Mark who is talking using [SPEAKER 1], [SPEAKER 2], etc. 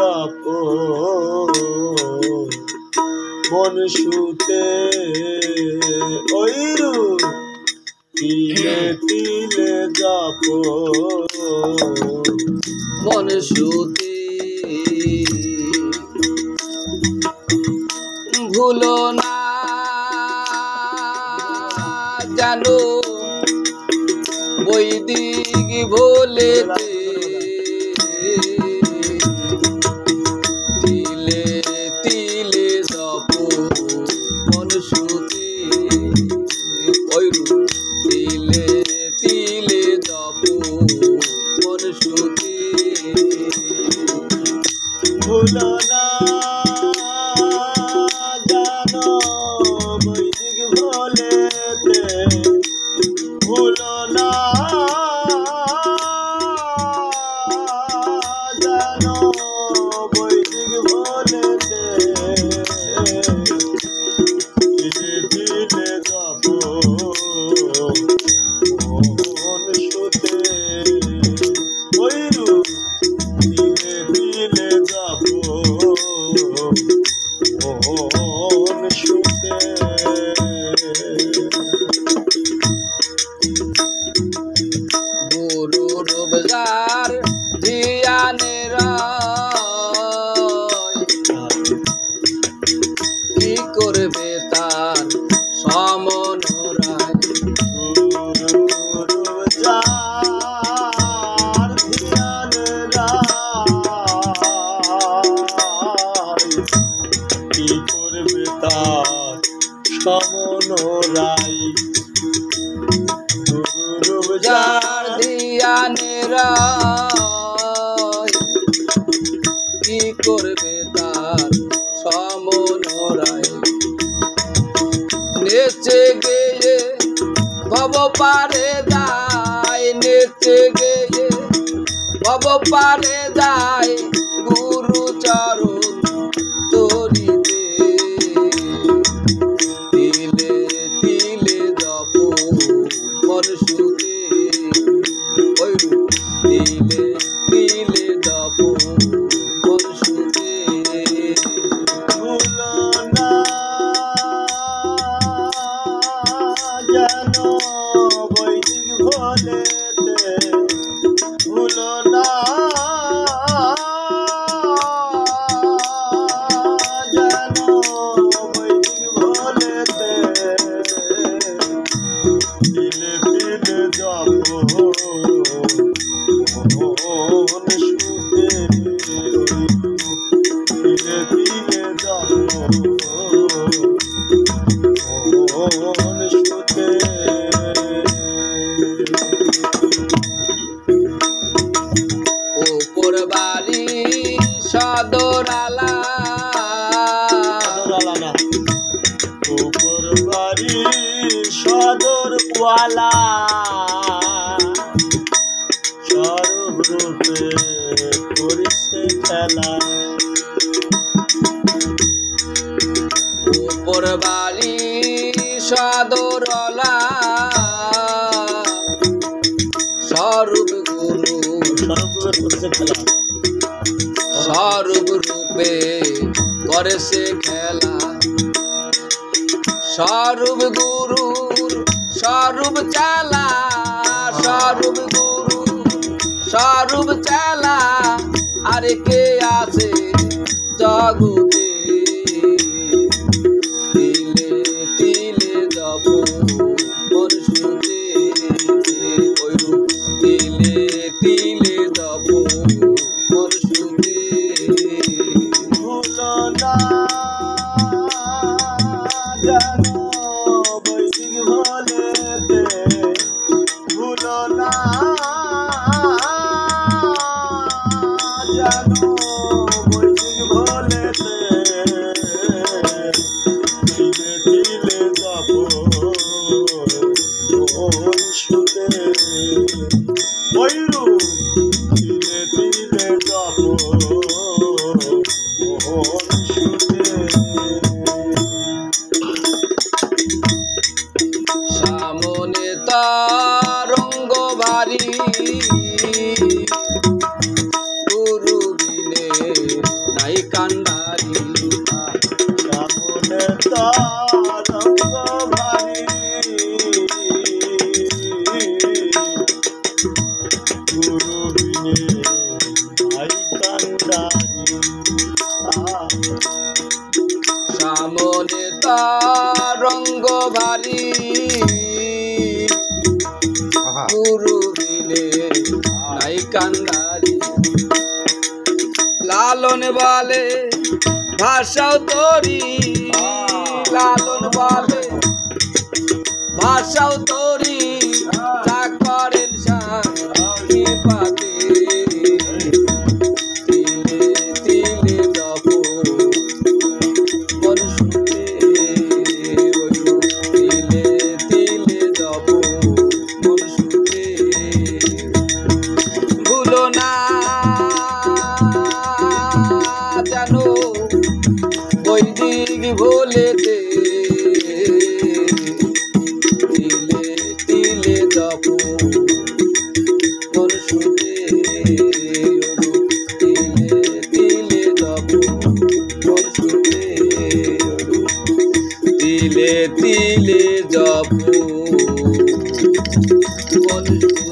[SPEAKER 1] জপ মন শুতে ওইরু তিলে তিলে জপ
[SPEAKER 2] মন শুতে ভুলো না জানো বৈদিক ভোলেতে তিলে তিলে জপ মন শুতে ওইরূপ তিলে তিলে জপ মন শুতে
[SPEAKER 1] ভুলো না জানো বৈদিক ভোলেতে ভুলো না জানো বৈদিক ভোলেতে ধীরে ধীরে জপ মন শুতে ওইরূপ ধীরে ধীরে জপ মন শুতে
[SPEAKER 2] গুরুর বাজার ধ্যানের কি করবে তার সমন রায়
[SPEAKER 1] কি করবে তার সমন রায়
[SPEAKER 2] যার ধ্যানের কি করবে তার সমন রায় নেচে গেয়ে ভব পারে যায় নেচে গেয়ে ভব পারে যায় গুরু চরণ তরিতে তিলে তিলে জপ মন শুতে ওইরূপ তিলে তিলে জপ মন শুতে
[SPEAKER 1] ভুলো না জানো বৈদিক ভোলেতে ভুলো না জানো বৈদিক ভোলেতে তিলে তিলে জপ মন শুতে ধীরে ধীরে জপ মন শুতে
[SPEAKER 2] ওপর বাড়ি সদরালা
[SPEAKER 1] উপর বাড়ি সদর ওয়ালা স্বরূপ রূপে করিছে খেলা
[SPEAKER 2] ওপর বাড়ি সদরলা স্বরূপ গুরু
[SPEAKER 1] স্বরূপ রূপে করিছে খেলা
[SPEAKER 2] স্বরূপ রূপে করে সে খেলা স্বরূপ গুরুর স্বরূপ চালা স্বরূপ গুরু স্বরূপ চালা আর কে আছে জগতে তিলে তিলে জপ মন শুতে ওইরূপ তিলে তিলে জপ মন শুতে
[SPEAKER 1] ভুলো না জানো বৈদিক ভোলেতে ভুলো না জানো বৈদিক ভোলেতে
[SPEAKER 2] নাই কান্ডারি
[SPEAKER 1] সামনে তরঙ্গ ভারী গুরু বিনে নাই কান্ডারি
[SPEAKER 2] সামনে তরঙ্গ ভারী গুরু বিনে নাই কান্ডারি লালন বলে ভাষাও তোরি লালন বলে ভাষাও তোরি যা করেন সাথী পাতে তিলে তিলে দপ মন শুতে তিলে তিলে দপ মন শুতে ভুলো না জানো বৈদিক ভোলেতে তিলে তিলে দপ মন শুতে তিলে তিলে দপ মন শুতে তিলে তিলে জপ মন শুতে।